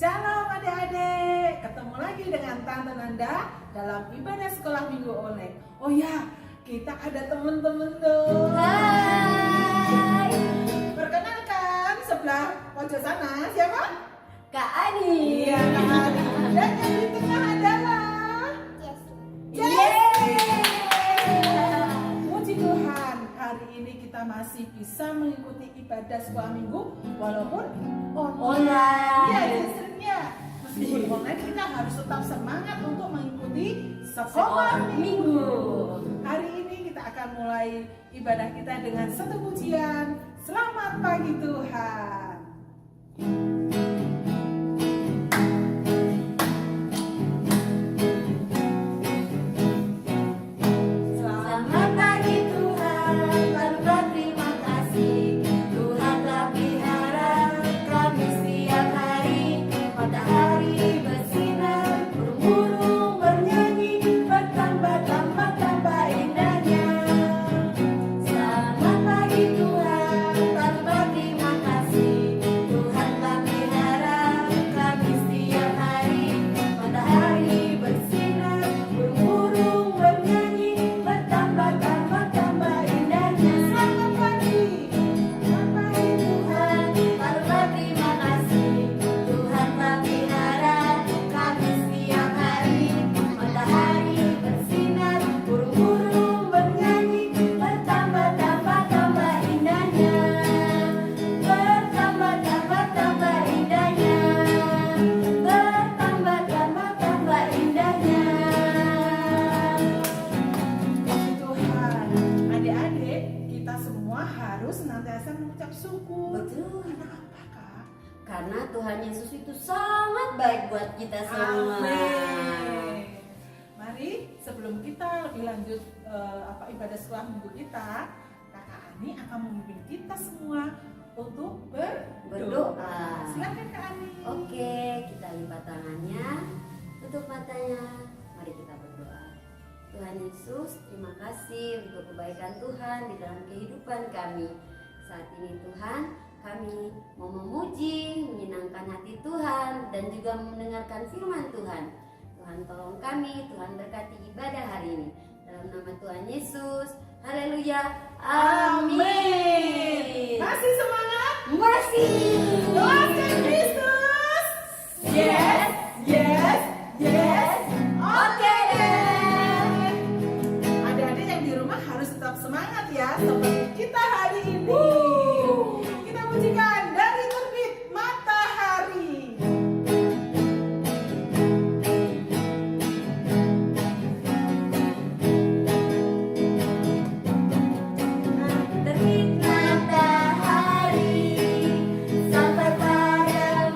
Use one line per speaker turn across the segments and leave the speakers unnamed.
Shalom adik-adik, ketemu lagi dengan Tante Nanda dalam ibadah sekolah minggu Oleh. Oh ya, kita ada teman-teman tuh.
Hai.
Perkenalkan sebelah pojok sana siapa?
Kak Ani.
Iya, Kak Ani. Dan yang di tengah adalah
Yeay.
Puji Tuhan, hari ini kita masih bisa mengikuti ibadah sekolah minggu walaupun online. Iya, seringnya. Meskipun online kita harus tetap semangat untuk mengikuti sekolah minggu. Hari ini kita akan mulai ibadah kita dengan satu pujian. Selamat pagi Tuhan.
Selamat pagi Tuhan, tanpa terima kasih. Tuhan telah pelihara kami setiap hari. Matahari bersinar, burung-burung bernyanyi, bertambah-tambah indahnya. Selamat pagi Tuhan, tanpa terima kasih. Tuhan telah pelihara kami setiap hari. Matahari bersinar, burung-burung bernyanyi, bertambah-tambah indahnya.
Selamat pagi. Selamat pagi
Tuhan, tanpa terima kasih. Tuhan telah pelihara kami setiap hari. Matahari bersinar, burung-burung bernyanyi, bertambah-tambah indahnya. Bertambah-tambah indahnya. Bertambah-tambah indahnya.
Puji Tuhan. Adik-adik, kita semua harus senantiasa mengucap syukur.
Betul.
Karena apa, Kak?
Karena Tuhan Yesus itu sangat baik buat kita semua.
Amin. Mari sebelum kita lebih lanjut ibadah sekolah minggu kita, Kakak Ani akan memimpin kita semua untuk
Berdoa.
Silakan Kak Ani.
Oke, kita lipat tangannya, tutup matanya. Mari kita berdoa. Tuhan Yesus, terima kasih untuk kebaikan Tuhan di dalam kehidupan kami. Saat ini Tuhan, kami mau memuji, menyenangkan hati Tuhan, dan juga mendengarkan firman Tuhan. Tuhan tolong kami, Tuhan berkati ibadah hari ini. Dalam nama Tuhan Yesus, haleluya, amin.
Masih semangat?
Masih.
Doakan Kristus.
Yes,
yes, yes.
Oke deh.
Adik-adik yang di rumah harus tetap semangat ya, seperti kita hari ini. Kita pujikan dari terbit matahari.
Terbit matahari sampai pada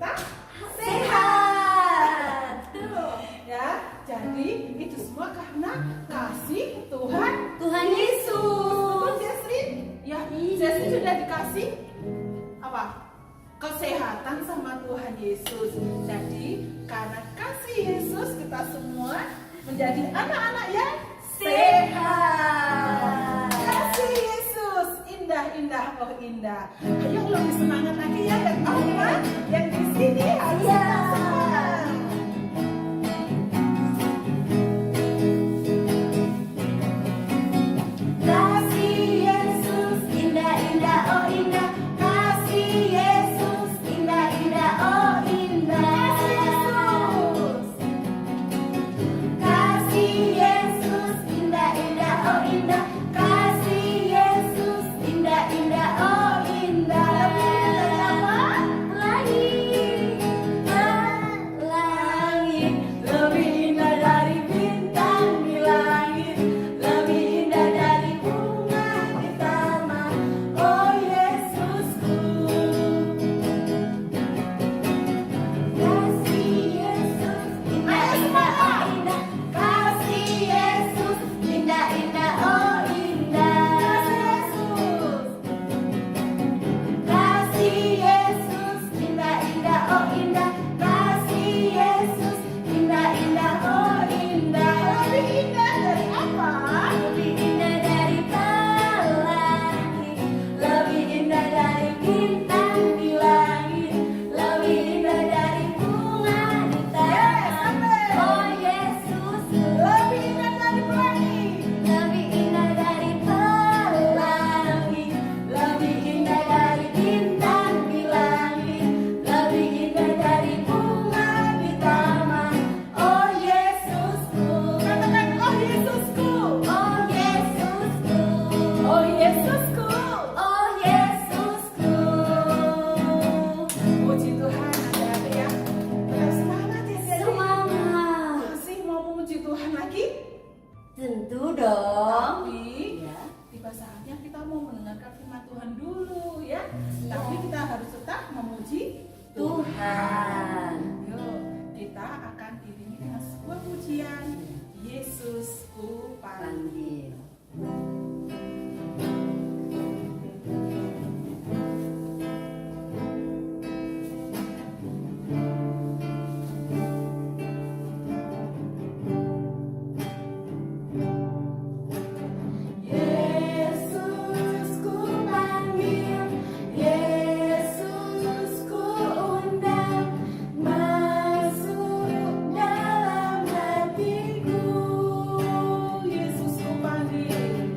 kita
sehat.
ya. Jadi itu semua karena kasih Tuhan
Yesus.
Betul, Jesslyn? Ya,
Iya.
Jesslyn sudah dikasih apa? Kesehatan sama Tuhan Yesus. Jadi karena kasih Yesus kita semua menjadi anak-anak yang sehat. Kasih Yesus indah, oh indah. Ayo lebih semangat lagi ya, dan Oma yang di sini harus
Iya.
semangat.
Kasih Yesus indah-indah, oh indah. Kasih Yesus indah-indah, oh indah. Kasih Yesus indah-indah, oh indah. Kasih Yesus indah-indah, oh indah. Langit, langit, lebih indah dari bintang di langit, lebih indah dari bunga di taman. Oh Yesusku, kasih Yesus indah-indah, oh indah. Kasih Yesus indah-indah, oh indah. Kasih Yesus indah-indah, oh indah. Kasih Yesus indah-indah, oh indah.
Lebih indah dari apa?
Lebih indah dari pelangi, lebih indah dari bintang di langit, lebih indah dari bunga di taman. Oh Yesus,
Lebih indah dari pelangi.
lebih indah dari pelangi, lebih indah dari bintang di langit, lebih indah dari bunga di taman. Oh Yesusku,
Katakan, oh Yesusku.
oh Yesusku,
Oh Yesusku.
oh Yesusku.
Puji Tuhan, adik-adik ya. Tetap semangat ya, adik-adik.
Semangat,
Masih mau memuji Tuhan lagi?
tentu dong.
Tapi
Ya.
tiba saatnya kita mau mendengarkan firman Tuhan dulu ya.
Iya.
Tapi kita harus tetap memuji
Tuhan.
Yuk, kita akan iringi dengan sebuah pujian. Yesusku panggil.
Panggil. Yesusku panggil, Yesusku undang, masuk dalam hatiku.
Yesusku panggil.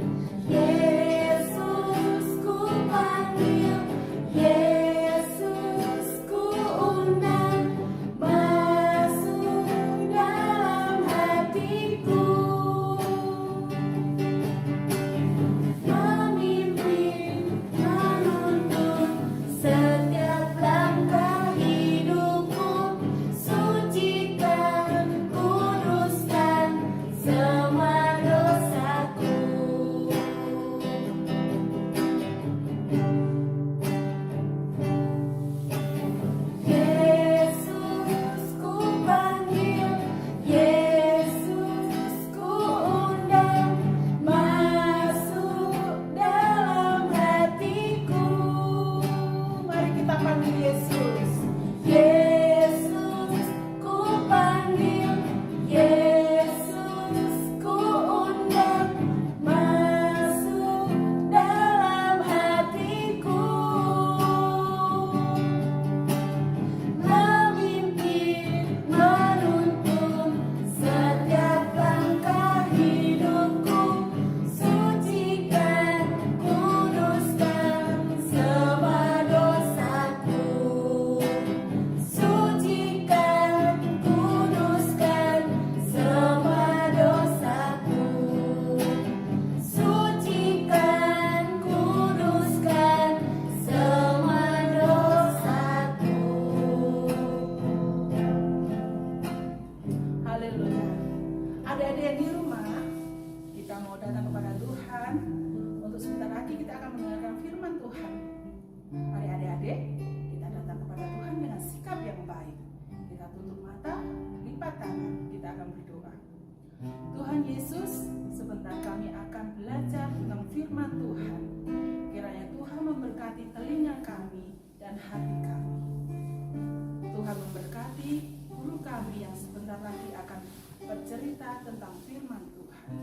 Tuhan Yesus, sebentar kami akan belajar tentang firman Tuhan. Kiranya Tuhan memberkati telinga kami dan hati kami. Tuhan memberkati guru kami yang sebentar lagi akan bercerita tentang firman Tuhan.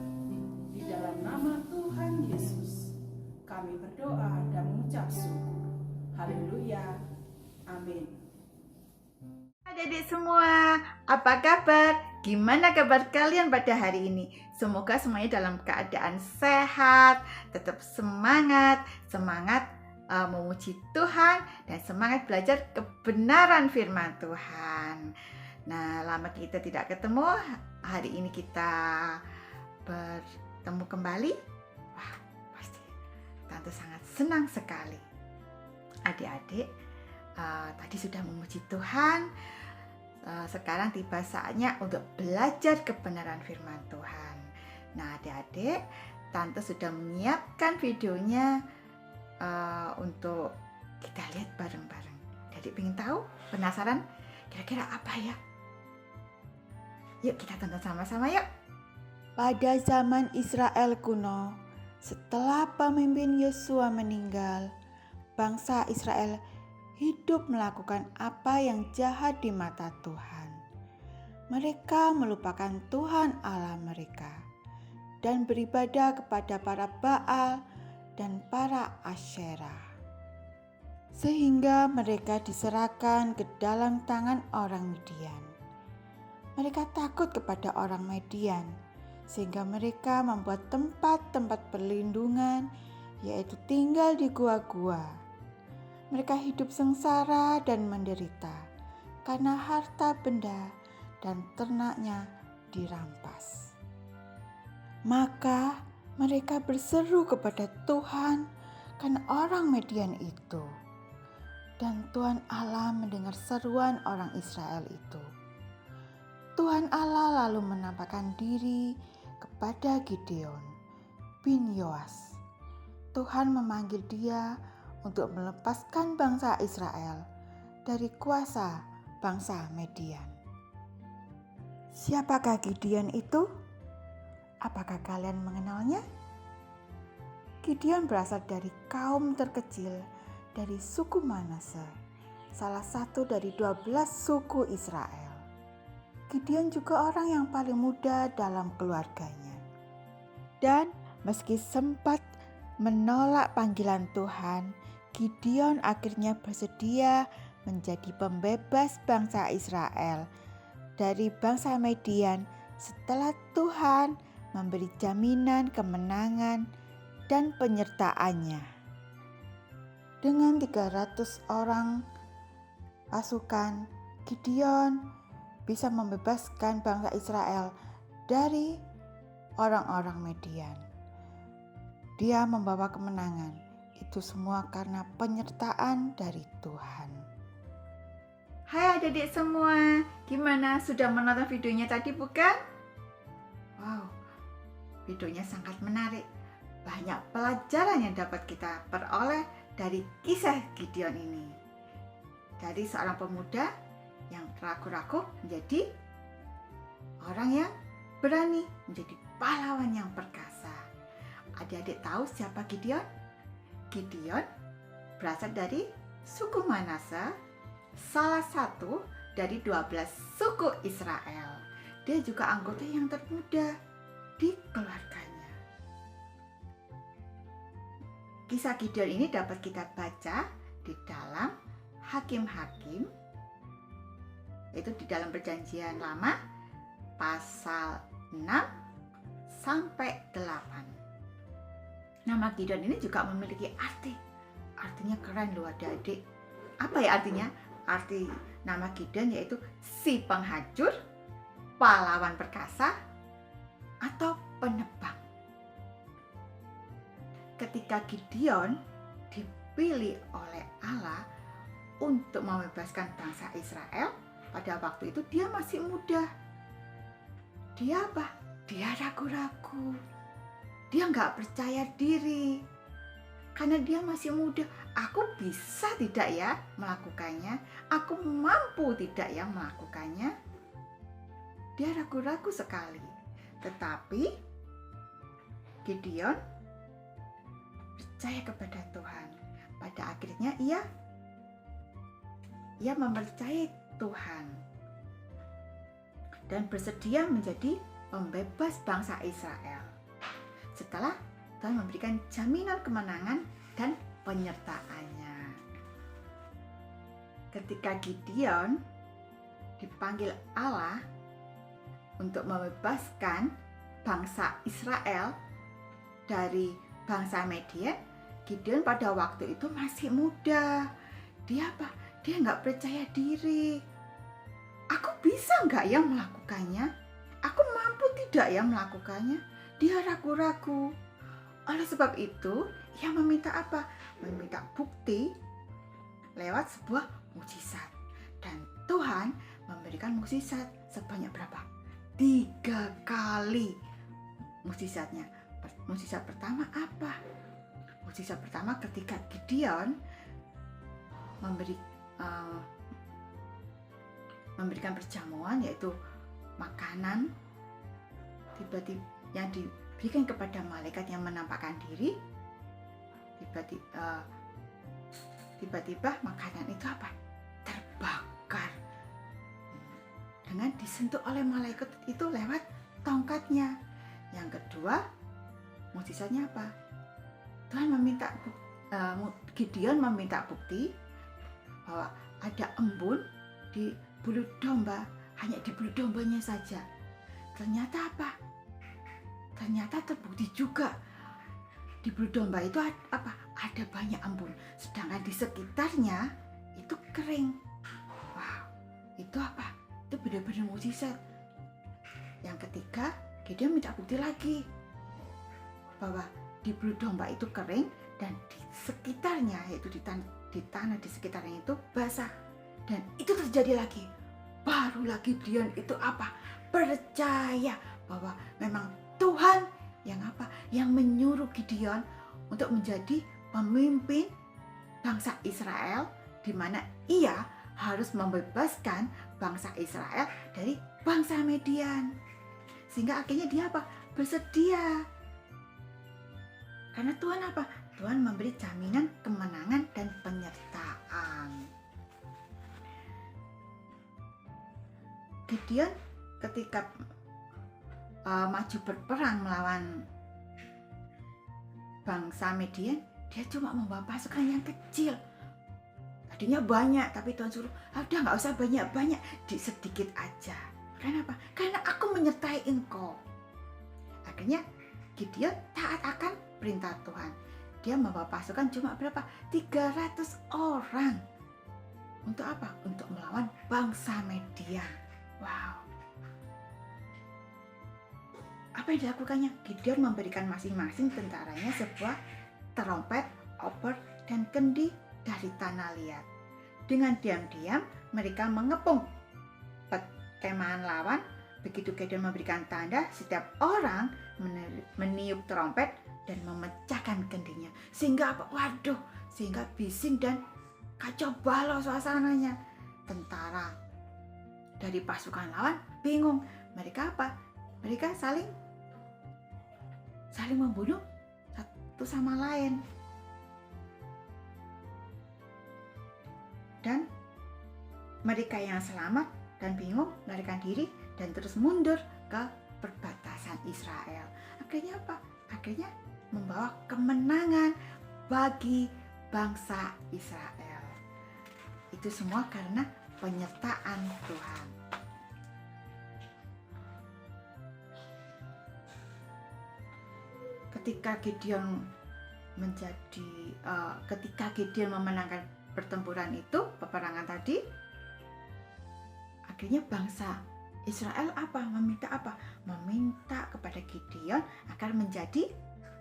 Di dalam nama Tuhan Yesus, kami berdoa dan mengucap syukur. Haleluya. Amin.
Adik-adik semua, apa kabar? Gimana kabar kalian pada hari ini? Semoga semuanya dalam keadaan sehat, tetap semangat memuji Tuhan dan semangat belajar kebenaran firman Tuhan. Nah, lama kita tidak ketemu, hari ini kita bertemu kembali. Wah, pasti Tante sangat senang sekali. Adik-adik, tadi sudah memuji Tuhan. Sekarang tiba saatnya untuk belajar kebenaran firman Tuhan. Nah, adik-adik, Tante sudah menyiapkan videonya untuk kita lihat bareng-bareng. Adik pengen tahu? Penasaran? Kira-kira apa ya? Yuk kita tonton sama-sama yuk. Pada zaman Israel kuno, setelah pemimpin Yosua meninggal, bangsa Israel hidup melakukan apa yang jahat di mata Tuhan. Mereka melupakan Tuhan Allah mereka dan beribadah kepada para Baal dan para Asyerah. Sehingga mereka diserahkan ke dalam tangan orang Midian. Mereka takut kepada orang Midian, sehingga mereka membuat tempat-tempat perlindungan, yaitu tinggal di gua-gua. Mereka hidup sengsara dan menderita karena harta benda dan ternaknya dirampas. Maka mereka berseru kepada Tuhan karena orang Midian itu. Dan Tuhan Allah mendengar seruan orang Israel itu. Tuhan Allah lalu menampakkan diri kepada Gideon bin Yoas. Tuhan memanggil dia untuk melepaskan bangsa Israel dari kuasa bangsa Midian. Siapakah Gideon itu? Apakah kalian mengenalnya? Gideon berasal dari kaum terkecil dari suku Manase, salah satu dari 12 suku Israel. Gideon juga orang yang paling muda dalam keluarganya. Dan meski sempat menolak panggilan Tuhan, Gideon akhirnya bersedia menjadi pembebas bangsa Israel dari bangsa Midian setelah Tuhan memberi jaminan kemenangan dan penyertaannya. Dengan 300 orang pasukan, Gideon bisa membebaskan bangsa Israel dari orang-orang Midian. Dia membawa kemenangan. Itu semua karena penyertaan dari Tuhan. Hai adik-adik semua, gimana? Sudah menonton videonya tadi bukan? Wow, videonya sangat menarik. Banyak pelajaran yang dapat kita peroleh dari kisah Gideon ini. Dari seorang pemuda yang ragu-ragu menjadi orang yang berani, menjadi pahlawan yang perkasa. Adik-adik tahu siapa Gideon? Gideon berasal dari suku Manase, salah satu dari 12 suku Israel. Dia juga anggota yang termuda di keluarganya. Kisah Gideon ini dapat kita baca di dalam Hakim-Hakim, itu di dalam Perjanjian Lama pasal 6 sampai 8. Nama Gideon ini juga memiliki arti. Artinya keren loh adik-adik. Apa ya artinya? Arti nama Gideon yaitu si penghancur, pahlawan perkasa, atau penebang. Ketika Gideon dipilih oleh Allah untuk membebaskan bangsa Israel, pada waktu itu dia masih muda. Dia apa? Dia ragu-ragu. Dia nggak percaya diri. Karena dia masih muda. Aku bisa tidak ya melakukannya? Aku mampu tidak ya melakukannya? Dia ragu-ragu sekali. Tetapi Gideon percaya kepada Tuhan. Pada akhirnya ia mempercayai Tuhan dan bersedia menjadi pembebas bangsa Israel. Setelah Tuhan memberikan jaminan kemenangan dan penyertaannya. Ketika Gideon dipanggil Allah untuk membebaskan bangsa Israel dari bangsa Median, Gideon pada waktu itu masih muda. Dia nggak percaya diri. Aku bisa nggak ya melakukannya? Aku mampu tidak ya melakukannya? Dia ragu-ragu. Oleh sebab itu, ia meminta apa? Meminta bukti lewat sebuah mukjizat. Dan Tuhan memberikan mukjizat sebanyak berapa? 3 kali mukjizatnya. Mukjizat pertama apa? Mukjizat pertama ketika Gideon memberikan perjamuan, yaitu makanan tiba-tiba yang diberikan kepada malaikat yang menampakkan diri. Tiba-tiba makanan itu apa? Terbakar dengan disentuh oleh malaikat itu lewat tongkatnya. Yang kedua, mukjizatnya apa? Gideon meminta bukti bahwa ada embun di bulu domba, hanya di bulu dombanya saja. Ternyata apa? Ternyata terbukti juga di bulu domba itu apa? Ada banyak embun, sedangkan di sekitarnya itu kering. Wow, itu apa? Itu benar-benar mukjizat. Yang ketiga, Gideon minta bukti lagi bahwa di bulu domba itu kering dan di sekitarnya, yaitu di tanah di sekitarnya itu basah. Dan itu terjadi lagi. Baru lagi Gideon itu apa? Percaya bahwa memang Tuhan yang apa? Yang menyuruh Gideon untuk menjadi pemimpin bangsa Israel, di mana ia harus membebaskan bangsa Israel dari bangsa Median. Sehingga akhirnya dia apa? Bersedia. Karena Tuhan apa? Tuhan memberi jaminan kemenangan dan penyertaan. Gideon ketika maju berperang melawan bangsa Median, dia cuma membawa pasukan yang kecil. Tadinya banyak, tapi Tuhan suruh, udah nggak usah banyak-banyak, sedikit aja. Kenapa? Karena aku menyertai engkau. Akhirnya Gideon taat akan perintah Tuhan. Dia membawa pasukan cuma berapa? 300 orang. Untuk apa? Untuk melawan bangsa Median. Wow. Apa yang dilakukannya? Gideon memberikan masing-masing tentaranya sebuah trompet, obor, dan kendi dari tanah liat. Dengan diam-diam mereka mengepung perkemahan lawan. Begitu Gideon memberikan tanda, setiap orang meniup trompet dan memecahkan kendinya. Sehingga apa? Waduh, sehingga bising dan kacau balau suasananya. Tentara dari pasukan lawan bingung. Mereka apa? Mereka saling membunuh satu sama lain. Dan mereka yang selamat dan bingung melarikan diri dan terus mundur ke perbatasan Israel. Akhirnya apa? Akhirnya membawa kemenangan bagi bangsa Israel. Itu semua karena penyertaan Tuhan. Ketika Gideon memenangkan pertempuran itu, peperangan tadi, akhirnya bangsa Israel meminta kepada Gideon agar menjadi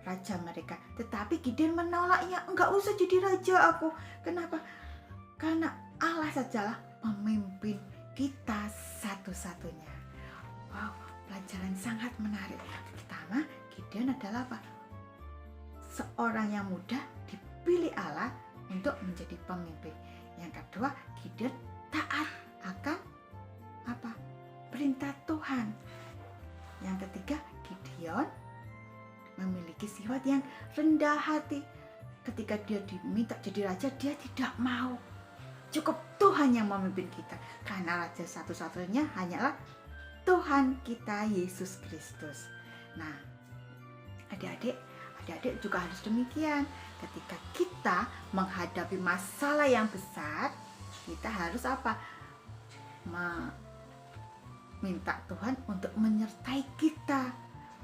raja mereka. Tetapi Gideon menolaknya. Enggak usah jadi raja aku. Kenapa? Karena Allah sajalah pemimpin kita satu-satunya. Wow, pelajaran sangat menarik. Pertama, Gideon adalah seorang yang muda dipilih Allah untuk menjadi pemimpin. Yang kedua, Gideon taat akan perintah Tuhan. Yang ketiga, Gideon memiliki sifat yang rendah hati. Ketika dia diminta jadi raja, dia tidak mau. Cukup Tuhan yang memimpin kita, karena raja satu-satunya hanyalah Tuhan kita Yesus Kristus. Nah, adik-adik juga harus demikian. Ketika kita menghadapi masalah yang besar, kita harus apa? Minta Tuhan untuk menyertai kita,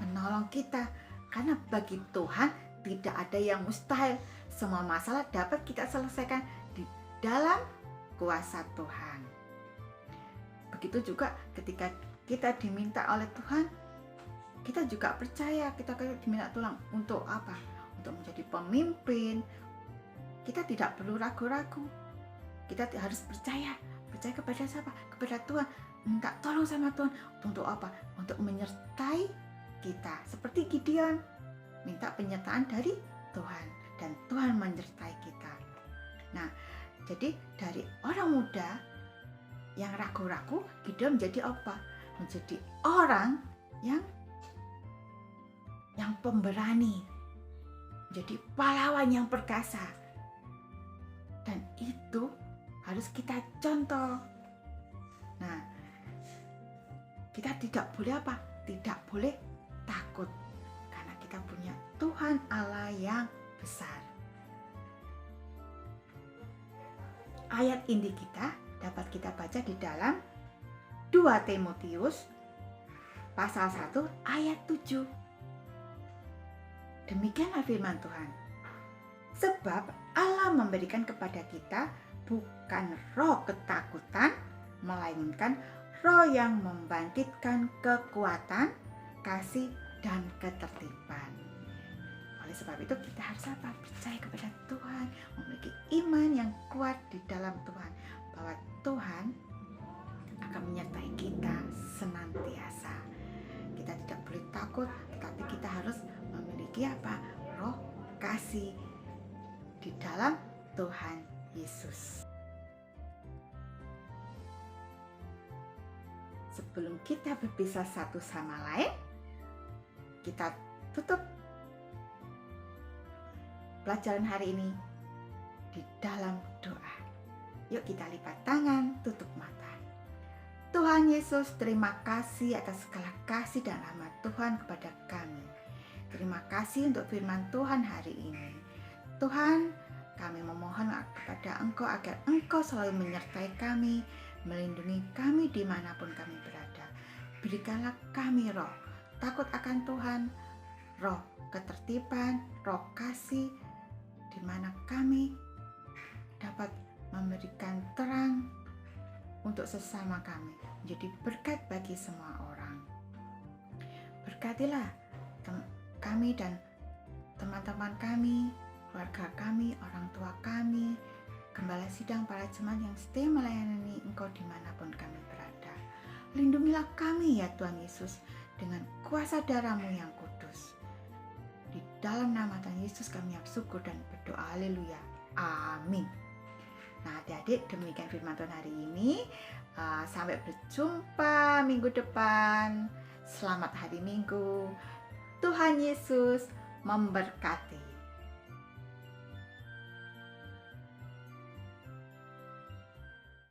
menolong kita. Karena bagi Tuhan tidak ada yang mustahil. Semua masalah dapat kita selesaikan di dalam kuasa Tuhan. Begitu juga ketika kita diminta oleh Tuhan, kita juga percaya, kita diminta tolong untuk apa? Untuk menjadi pemimpin. Kita tidak perlu ragu-ragu. Kita harus percaya kepada siapa? Kepada Tuhan. Minta tolong sama Tuhan. Untuk apa? Untuk menyertai kita. Seperti Gideon, minta penyertaan dari Tuhan, dan Tuhan menyertai kita. Nah, jadi dari orang muda yang ragu-ragu, Gideon menjadi apa? Menjadi orang yang pemberani, menjadi pahlawan yang perkasa. Dan itu harus kita contoh. Nah, kita tidak boleh apa? Tidak boleh takut, karena kita punya Tuhan Allah yang besar. Ayat inti kita dapat kita baca di dalam 2 Timotius pasal 1 ayat 7. Demikianlah firman Tuhan. Sebab Allah memberikan kepada kita bukan roh ketakutan, melainkan roh yang membangkitkan kekuatan, kasih, dan ketertiban. Oleh sebab itu kita harus apa? Percaya kepada Tuhan, memiliki iman yang kuat di dalam Tuhan, bahwa Tuhan akan menyertai kita senantiasa. Kita tidak boleh takut, tetapi kita harus memiliki apa? Roh kasih di dalam Tuhan Yesus. Sebelum kita berpisah satu sama lain, kita tutup pelajaran hari ini di dalam doa. Yuk kita lipat tangan, tutup mata. Tuhan Yesus, terima kasih atas segala kasih dan rahmat Tuhan kepada kami. Terima kasih untuk firman Tuhan hari ini. Tuhan, kami memohon kepada Engkau agar Engkau selalu menyertai kami, melindungi kami dimanapun kami berada. Berikanlah kami roh takut akan Tuhan, roh ketertiban, roh kasih, di mana kami dapat memberikan terang untuk sesama kami, menjadi berkat bagi semua orang. Berkatilah kami dan teman-teman kami, keluarga kami, orang tua kami, gembala sidang, para jemaat yang setia melayani Engkau dimanapun kami berada. Lindungilah kami ya Tuhan Yesus dengan kuasa darah-Mu yang kudus. Di dalam nama Tuhan Yesus kami bersyukur dan berdoa. Haleluya. Amin. Nah, adik-adik, demikian firman Tuhan hari ini. Sampai berjumpa minggu depan. Selamat hari Minggu. Tuhan Yesus memberkati.